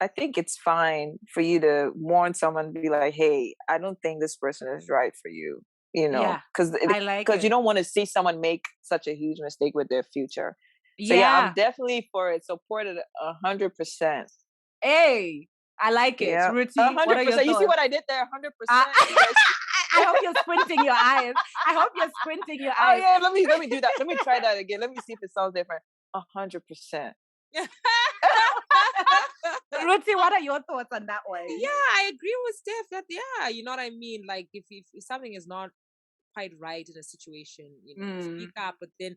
it's fine for you to warn someone, be like, hey, I don't think this person is right for you, you know, because you don't want to see someone make such a huge mistake with their future. So yeah, I'm definitely for it. Support it 100%. Hey, I like it. Yeah. Ruttie, 100%. You see what I did there? 100%. I hope you're squinting your eyes. I hope you're squinting your eyes. Oh yeah, let me do that. Let me try that again. Let me see if it sounds different. 100%. Ruttie, what are your thoughts on that one? Yeah, I agree with Steph that, yeah, you know what I mean? Like, if something is not quite right in a situation, you know, speak up. But then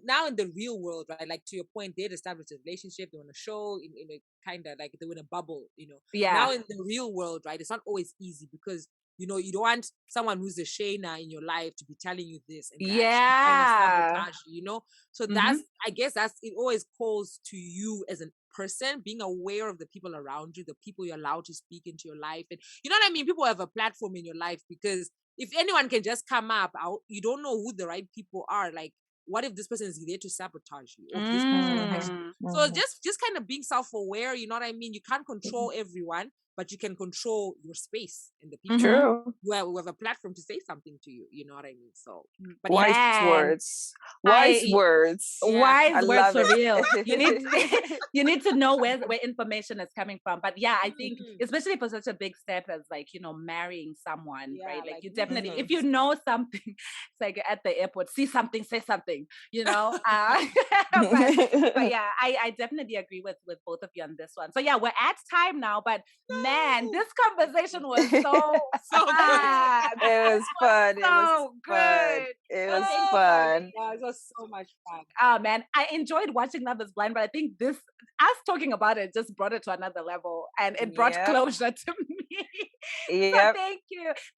now in the real world, right, like to your point, they'd established a relationship, they want to show in a kind of like they were in a bubble, you know. Now in the real world, right, it's not always easy because, you know, you don't want someone who's a Shayna in your life to be telling you this and kind of sabotage you, you know. So that's, I guess it always calls to you as a person, being aware of the people around you, the people you're allowed to speak into your life. And you know what I mean? People have a platform in your life, because if anyone can just come up, you don't know who the right people are. Like, what if this person is there to sabotage you? Or this person so just kind of being self-aware, you know what I mean? You can't control everyone, but you can control your space and the people who have a platform to say something to you. You know what I mean? So, but wise words. Wise words for real. You need to know where information is coming from. But yeah, I think especially for such a big step as like, you know, marrying someone, right? Like you definitely, if you know something, it's like at the airport, see something, say something, you know. But yeah, I definitely agree with both of you on this one. So yeah, we're at time now, but man, this conversation was so fun. It was fun. So good. It was fun. Yeah, it was so much fun. Oh man, I enjoyed watching Love is Blind, but I think us talking about it just brought it to another level, and it brought closure to me. So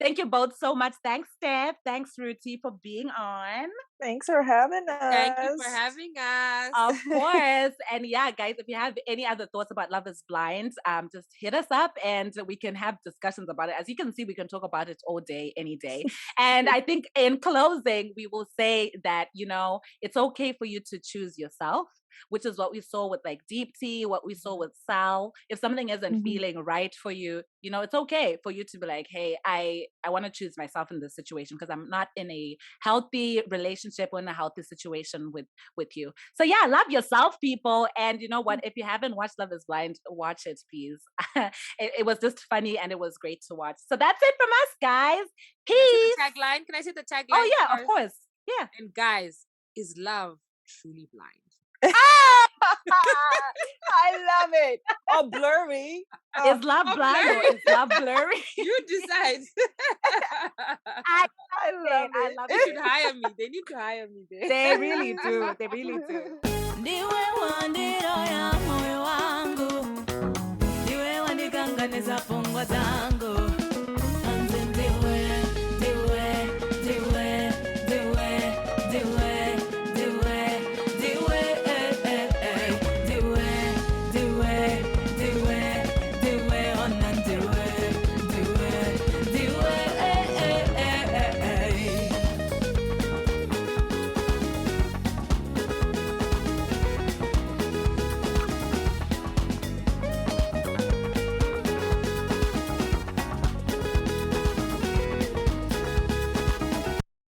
thank you both so much. Thanks, Steph. Thanks, Ruttie, for being on. Thanks for having us. Thank you for having us. Of course. And yeah, guys, if you have any other thoughts about Love is Blind, just hit us up and we can have discussions about it. As you can see, we can talk about it all day, any day. And I think in closing, we will say that, you know, it's okay for you to choose yourself, which is what we saw with like Deep T, what we saw with Sal. If something isn't feeling right for you, you know, it's okay for you to be like, hey, I want to choose myself in this situation because I'm not in a healthy relationship or in a healthy situation with you. So yeah, love yourself, people. And you know what? If you haven't watched Love is Blind, watch it, please. It was just funny and it was great to watch. So that's it from us, guys. Peace. Can I say the tagline? Oh yeah, of course. Yeah. And guys, is love truly blind? I love it. Oh, Blurry. Is love blind or is love blurry? You decide. I love it. They should hire me. They need to hire me there. They really do. They really do. Ndiwe wandiro ya moyo wangu, ndiwe wandiganganiza fungwa zangu.